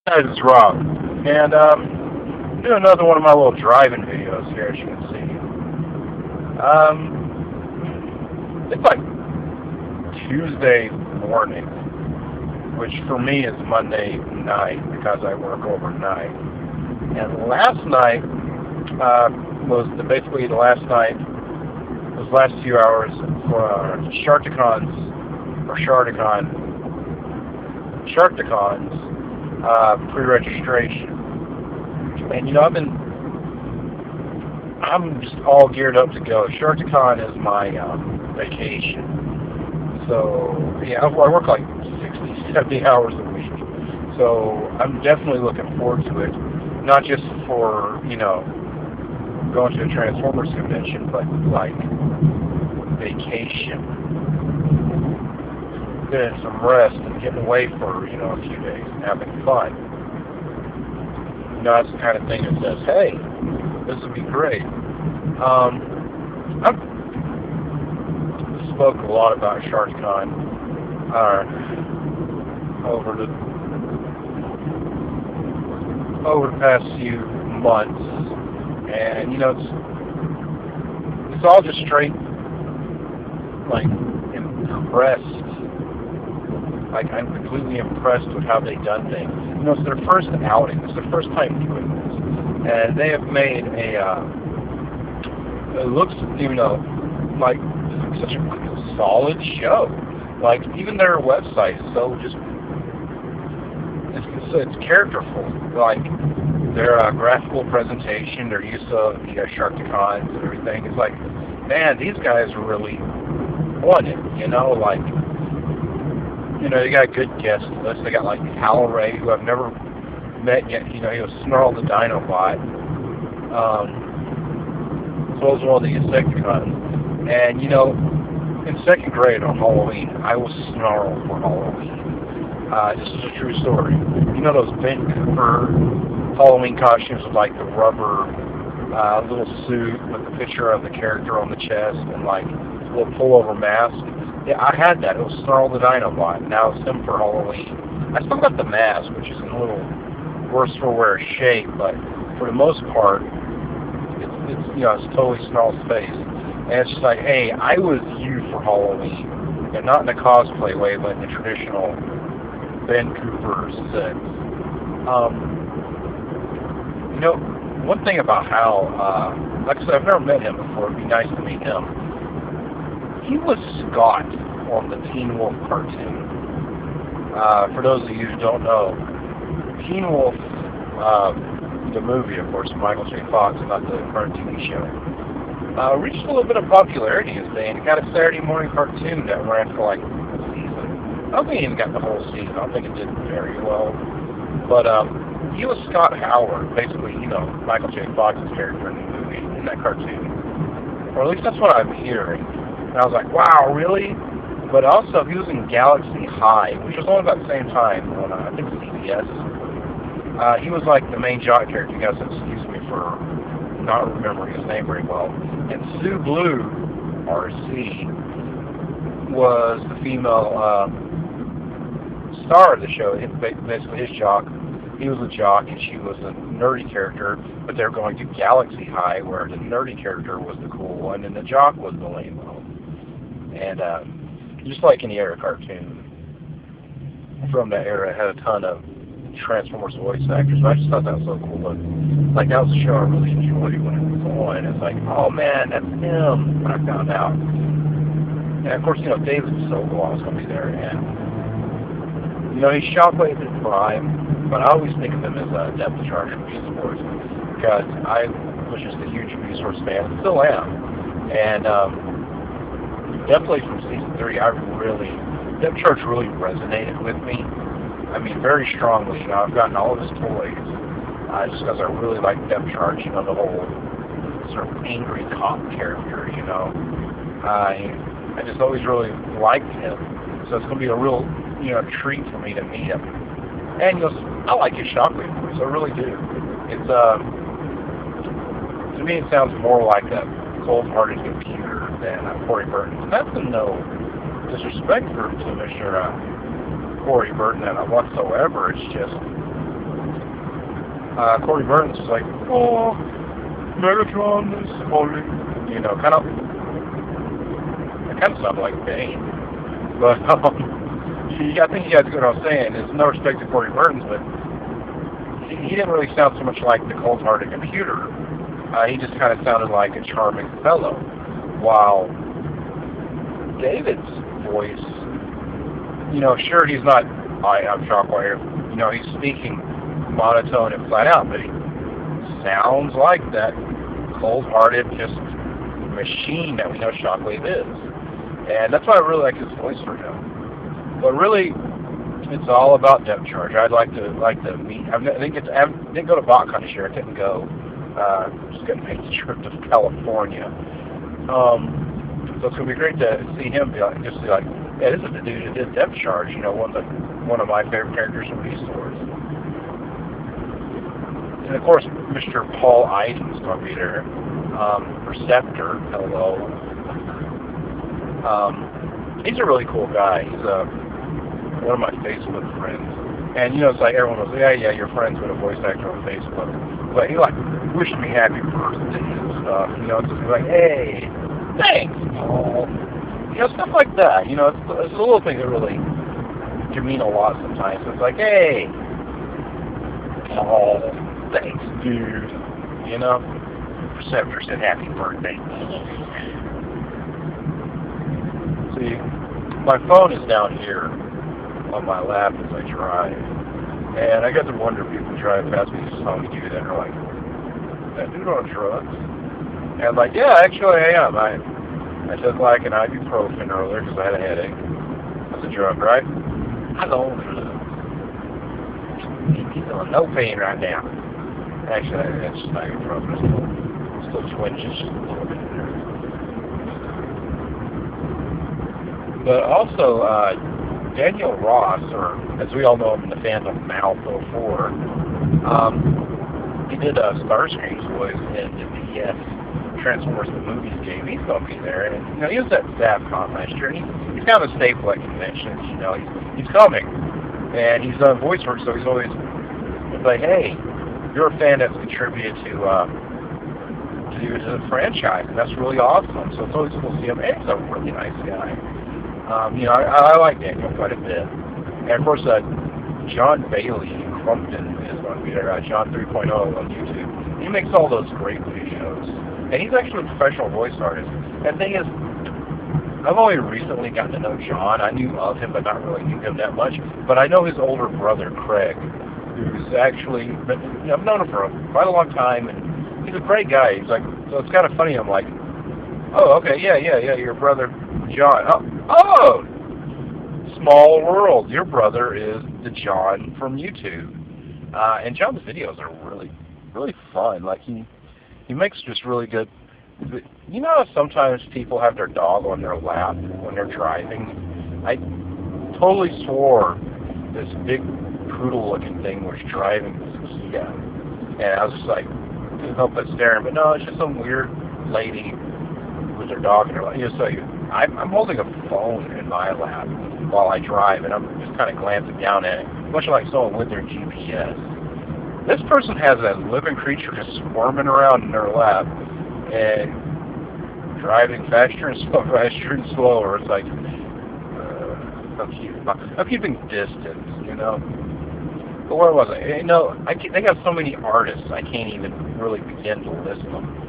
Guys, it's Rob, and doing another one of my little driving videos here, as you can see. It's like Tuesday morning, which for me is Monday night because I work overnight. And last night was basically the last night, those last few hours for Charticon's pre-registration. And I'm just all geared up to go. Charticon is my vacation. So, yeah, I work like 60, 70 hours a week. So I'm definitely looking forward to it. Not just for, going to a Transformers convention, but like vacation. Getting some rest and getting away for, a few days and having fun. That's the kind of thing that says, hey, this would be great. I've spoke a lot about Charticon over the past few months, and it's all just straight like impressed. Like, I'm completely impressed with how they've done things. It's their first outing. It's their first time doing this. And they have made it looks, like such a solid show. Like, even their website is so just, it's characterful. Like, their graphical presentation, their use of the Charticons and everything. It's like, man, these guys are really on it, like, they got a good guest list. They got like Hal Ray, who I've never met yet. He was Snarl the Dinobot, as well as one of the Insecticons. And in second grade on Halloween, I was Snarl for Halloween. This is a true story. Those Ben Cooper Halloween costumes with like the rubber little suit with the picture of the character on the chest and like a little pullover mask. Yeah, I had that. It was Snarl the Dinobot. Now it's him for Halloween. I still got the mask, which is in a little worse for wear shape, but for the most part, it's totally Snarl's face. And it's just like, hey, I was you for Halloween. And not in a cosplay way, but in the traditional Ben Cooper sense. One thing about Hal, like I said, I've never met him before. It'd be nice to meet him. He was Scott on the Teen Wolf cartoon. For those of you who don't know, Teen Wolf, the movie, of course, Michael J. Fox, not the current TV show, reached a little bit of popularity this day, and it got a Saturday morning cartoon that ran for like a season. I don't think it even got the whole season. I don't think it did very well. But he was Scott Howard, basically, Michael J. Fox's character in the movie, in that cartoon. Or at least that's what I'm hearing. And I was like, wow, really? But also, he was in Galaxy High, which was on about the same time on, I think, CBS. He was like the main jock character. You guys excuse me for not remembering his name very well. And Sue Blue, RC, was the female star of the show. Basically, his jock. He was a jock, and she was a nerdy character, but they were going to Galaxy High, where the nerdy character was the cool one, and the jock was the lame one. And just like any era cartoon from that era, it had a ton of Transformers voice actors. But I just thought that was so cool. But like, that was a show I really enjoyed when it was on. It's like, oh man, that's him. When I found out, and of course, David Sobel was going to be there, and he's Shockwave at Prime, but I always think of him as a depth charge from Beast Wars because I was just a huge Beast Wars fan, still am, and definitely from season 3, Depth Charge really resonated with me. I mean, very strongly. I've gotten all of his toys just because I really like Depth Charge. The whole sort of angry cop character. I just always really liked him. So it's going to be a real, treat for me to meet him. And I like his Shockwave voice. I really do. It's to me, it sounds more like a cold-hearted computer than Corey Burton. That's no disrespect to Mr. Corey Burton whatsoever. It's just Corey Burton's is like, oh, Megatron is falling. You know, it kind of sounded like Bane. But I think you guys get what I'm saying. There's no respect to Corey Burton's, but he didn't really sound so much like the cold-hearted computer. He just kind of sounded like a charming fellow. While David's voice, you know, sure, he's not, hi, I'm Shockwave. You know, he's speaking monotone and flat out, but he sounds like that cold-hearted, just machine that we know Shockwave is. And that's why I really like his voice for him. But really, it's all about depth charge. I'd like to meet. I didn't go to BotCon this year. I couldn't go. Just couldn't make the trip to California. So it's gonna be great to see him. Just be like, yeah, this is the dude who did depth charge. You know, one of my favorite characters from these stories. And of course, Mr. Paul Iden's gonna be there. Receptor, hello. He's a really cool guy. He's one of my Facebook friends. And you know, it's like everyone was like, yeah, you're friends with a voice actor on Facebook. But he like wished me happy birthday and stuff. You know, it's just like, hey, thanks, Paul. You know, stuff like that. You know, it's a little thing that really can mean a lot sometimes. It's like, hey, Paul, thanks, dude. You know, Receptor said happy birthday. See, my phone is down here on my lap as I drive, and I got to wonder if people drive past me and saw me do that, and they're like, that dude on drugs? And I'm like, yeah, actually I am. I took like an ibuprofen earlier because I had a headache. That's a drug, right? I don't know. He's feeling no pain right now. Actually, that's just ibuprofen. It's still twinges just a little bit there. But also, Daniel Ross, or as we all know him in the fandom, Mouth04, he did Starscream's voice in the DS Transformers the Movies game. He's going to be there. And, you know, he was at SABCon last year. And he's kind of a staple at conventions. You know, he's coming. And he's done voice work, so he's always like, hey, you're a fan that's contributed to the franchise. And that's really awesome. So it's always cool to see him. And he's a really nice guy. You know, I like Daniel quite a bit. And of course, John Bailey Crumpton is going to be there, John 3.0 on YouTube. He makes all those great videos. And he's actually a professional voice artist. And the thing is, I've only recently gotten to know John. I knew of him, but not really knew him that much. But I know his older brother, Craig, who's actually, you know, I've known him for quite a long time, and he's a great guy. He's like, so it's kind of funny. I'm like, oh, okay, yeah, your brother, John. Oh, small world. Your brother is the John from YouTube. And John's videos are really, really fun. Like, he makes just really good. You know how sometimes people have their dog on their lap when they're driving? I totally swore this big poodle-looking thing was driving this Kia. And I was just like, couldn't help but staring. But no, it's just some weird lady with their dog in her lap. You know, so I'm holding a phone in my lap while I drive, and I'm just kind of glancing down at it, much like someone with their GPS. This person has a living creature just squirming around in their lap and driving faster and slower. It's like, I'm keeping distance, you know. But where was I? You know, they got so many artists, I can't even really begin to list them.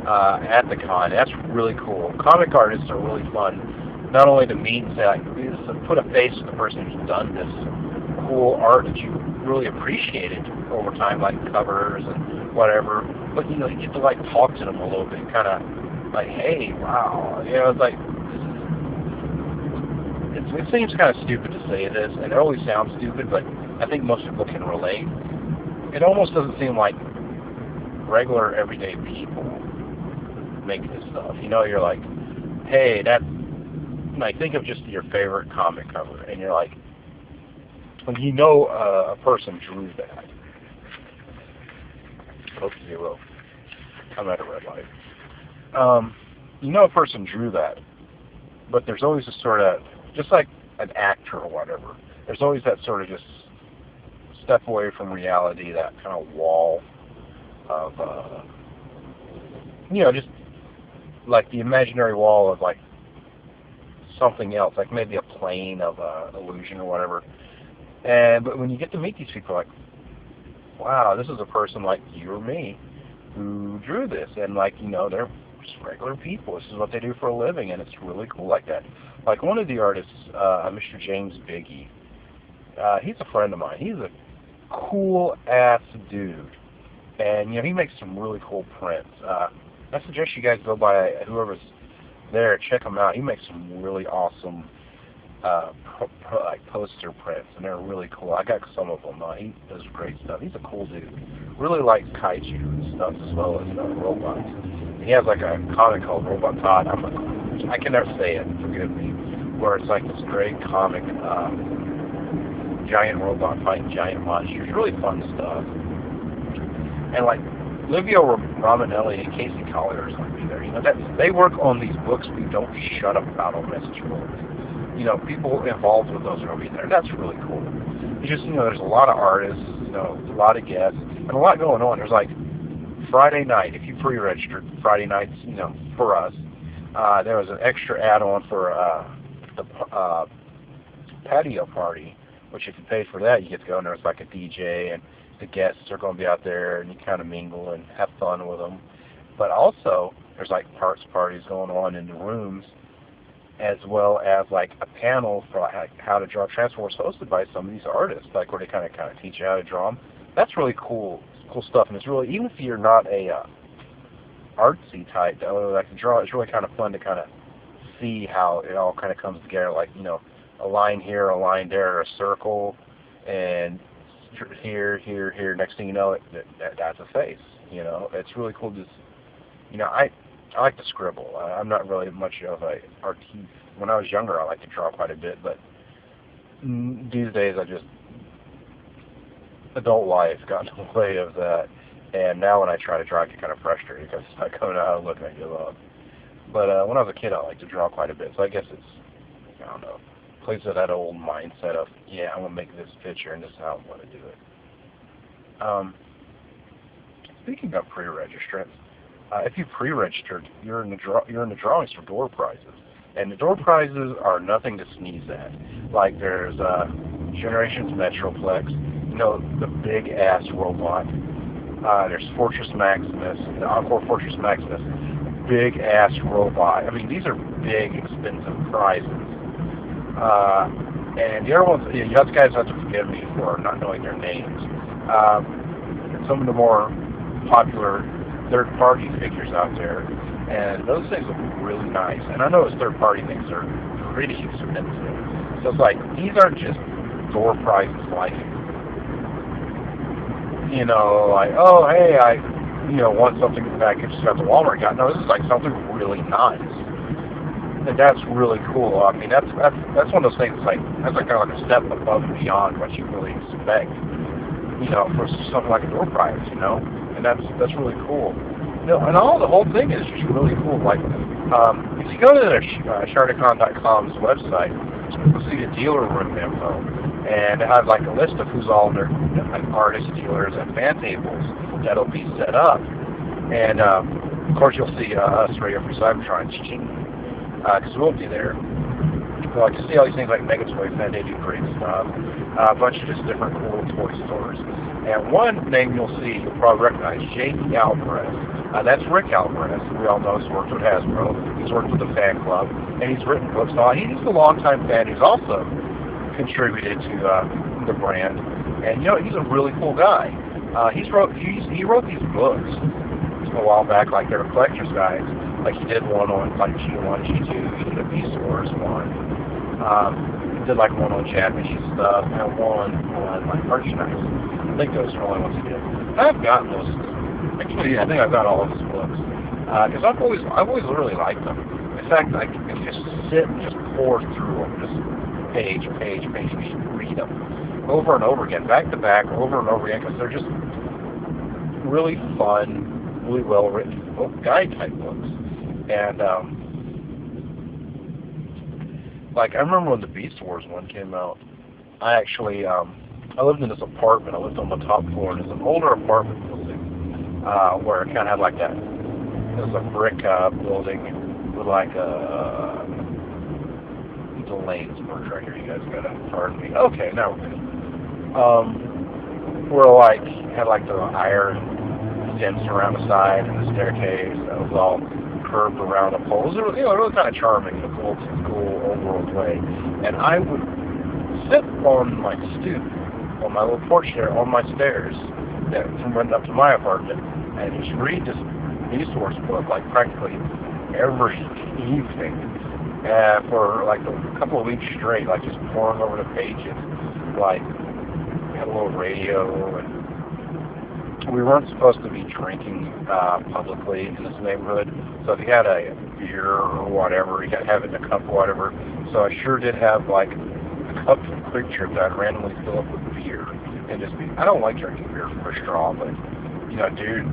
At the con. That's really cool. Comic artists are really fun, not only to meet and say, like, put a face to the person who's done this cool art that you really appreciated over time, like covers and whatever, but you know, you get to like talk to them a little bit, kind of like, hey, wow, you know, it's like, it seems kind of stupid to say this, and it always sounds stupid, but I think most people can relate. It almost doesn't seem like regular, everyday people make this stuff. You know, you're like, hey, that, like, think of just your favorite comic cover, and you're like, you know, a person drew that. Oh, 0. I'm at a red light. You know, a person drew that, but there's always a sort of, just like an actor or whatever, there's always that sort of just step away from reality, that kind of wall of, just like the imaginary wall of like something else, like maybe a plane of illusion or whatever. But when you get to meet these people, like, wow, this is a person like you or me who drew this, and like, they're just regular people. This is what they do for a living, and it's really cool like that. Like one of the artists, Mr. James Biggie, he's a friend of mine. He's a cool ass dude, and he makes some really cool prints. I suggest you guys go by, whoever's there, check him out. He makes some really awesome like poster prints, and they're really cool. I got some of them. He does great stuff. He's a cool dude. Really likes kaiju and stuff as well as robots. He has like a comic called Robot Todd. I can never say it, forgive me, where it's like this great comic giant robot fighting giant monsters. Really fun stuff. And like Livio Romanelli and Casey Collier is going to be there. They work on these books we don't shut up about on message boards. People involved with those are going to be there. That's really cool. It's just, there's a lot of artists, a lot of guests, and a lot going on. There's like Friday night, if you pre-registered Friday nights, for us, there was an extra add-on for the patio party, which if you paid for that, you get to go, and there's like a DJ, and the guests are going to be out there, and you kind of mingle and have fun with them. But also, there's like parts parties going on in the rooms, as well as like a panel for like how to draw Transformers hosted by some of these artists, like where they kind of teach you how to draw them. That's really cool stuff, and it's really, even if you're not a artsy type that like to draw, it's really kind of fun to kind of see how it all kind of comes together. Like a line here, a line there, a circle, and here. Next thing you know, that's a face. It's really cool. Just I like to scribble. I'm not really much of a artiste. When I was younger, I liked to draw quite a bit, but these days adult life got in the way of that. And now when I try to draw, I get kind of frustrated because I don't know how to look and I give up. But when I was a kid, I liked to draw quite a bit. So I guess it's, I don't know, plays with that old mindset of, yeah, I'm going to make this picture and this is how I'm going to do it. Speaking of pre-registrants, if you pre-registered, you're in the drawings for door prizes, and the door prizes are nothing to sneeze at. Like there's Generations Metroplex, the big ass robot. There's Fortress Maximus, the Encore Fortress Maximus, big ass robot. I mean, these are big, expensive prizes. And the other ones, you guys have to forgive me for not knowing their names. Some of the more popular third-party figures out there, and those things look really nice. And I know those third-party things are pretty expensive. So it's like, these aren't just door prizes like, like, oh, hey, I, want something back and just got the Walmart got. No, this is like something really nice. And that's really cool. I mean, that's one of those things, like, that's like kind of like a step above and beyond what you really expect, for something like a door prize, and that's really cool. The whole thing is just really cool. Like, if you go to the Charticon.com's website, you'll see the dealer room info, and it has like a list of who's all in there, like artists, dealers, and fan tables that'll be set up. And of course, you'll see us Radio for Cybertron, because we'll be there. So I can see all these things like Mega Toy Fan, they do great stuff. A bunch of just different cool toy stores. And one name you'll see, you'll probably recognize, J.P. Alvarez. That's Rick Alvarez. We all know he's worked with Hasbro. He's worked with the fan club, and he's written books. He's a longtime fan. He's also contributed to the brand. And he's a really cool guy. He wrote these books a while back, like they're collector's guides. Like he did one on like G1, G2. He did a Beast Wars one. He did like one on Japanese stuff and one on like merchandise. I think those are the only ones he did. I've gotten those. Actually, I think I've got all of his books because I've always really liked them. In fact, I can just sit and just pour through them, just page, read them over and over again, back to back, over and over again, because they're just really fun, really well written book guide type books. And like I remember when the Beast Wars one came out, I actually I lived in this apartment. I lived on the top floor, and it's an older apartment building where it kind of had like that. It was a brick building with like a the lanes merge right here. You guys gotta pardon me. Okay, now we're good. Where like had like the iron stems around the side and the staircase that was all curved around the poles. It was, you know, it was kind of charming in a cool old world way. And I would sit on my stoop, on my little porch there, on my stairs that went up to my apartment, and just read this resource book like practically every evening for like a couple of weeks straight, like just pouring over the pages. Like we had a little radio, and we weren't supposed to be drinking publicly in this neighborhood. So if you had a beer or whatever, you had to have it in a cup or whatever. So I sure did have like a cup from Quick Trip that I'd randomly fill up with beer and just be. I don't like drinking beer from a straw, but you know, dude,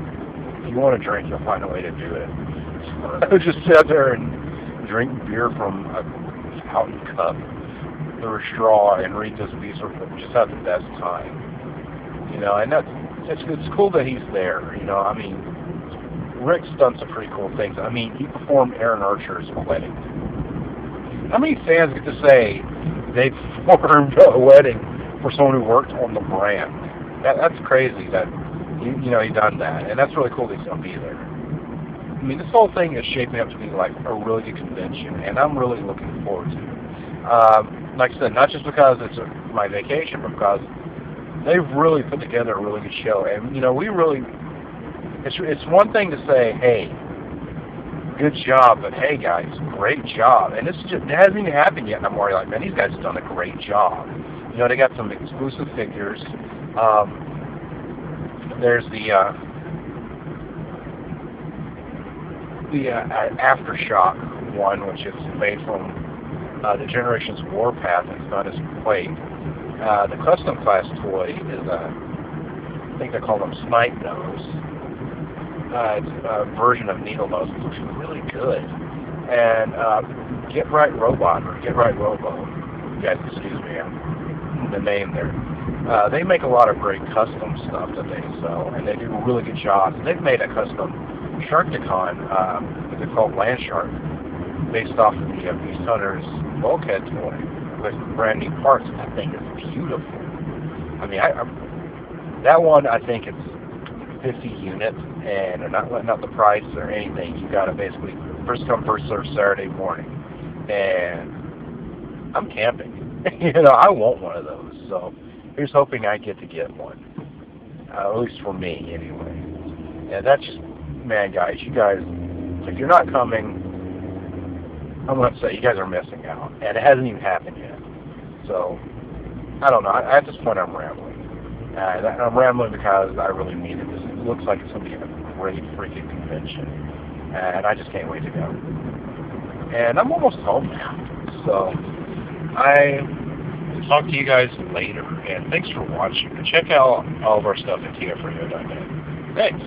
if you want to drink, you'll find a way to do it. So I would just sit there and drink beer from a fountain cup through a straw and read this piece of just have the best time. You know, and it's cool that he's there. You know, I mean, Rick's done some pretty cool things. I mean, he performed Aaron Archer's wedding. How many fans get to say they performed a wedding for someone who worked on the brand? That's crazy that you know he done that, and that's really cool that he's gonna be there. I mean, this whole thing is shaping up to be like a really good convention, and I'm really looking forward to it. Like I said, not just because it's my vacation, but because they've really put together a really good show. And, you know, we really, it's one thing to say, hey, good job, but hey, guys, great job. And it hasn't even happened yet, and I'm already like, man, these guys have done a great job. You know, they got some exclusive figures. There's the Aftershock one, which is made from the Generations Warpath. It's not as played. The custom class toy is I think they call them Snipe Nose. It's a version of Needle Nose. It looks really good. And Get Right Robot, or Get Right Robo, you guys excuse me, the name there. They make a lot of great custom stuff that they sell, and they do really good jobs. They've made a custom Charticon that they call Land Shark, based off of the Beast Hunter's bulkhead toy with brand new parts. That thing is beautiful. I mean, that one, I think it's 50 units, and they're not letting out the price or anything. You got to basically first come, first serve Saturday morning. And I'm camping. You know, I want one of those. So here's hoping I get to get one. At least for me, anyway. And that's just, man, guys, you guys, if you're not coming, I'm going to say you guys are missing out. And it hasn't even happened yet. So, I don't know. At this point, I'm rambling. I'm rambling because I really mean it. It looks like it's going to be a great freaking convention. And I just can't wait to go. And I'm almost home now. So, I will talk to you guys later. And thanks for watching. Check out all of our stuff at tfradio.net. Thanks.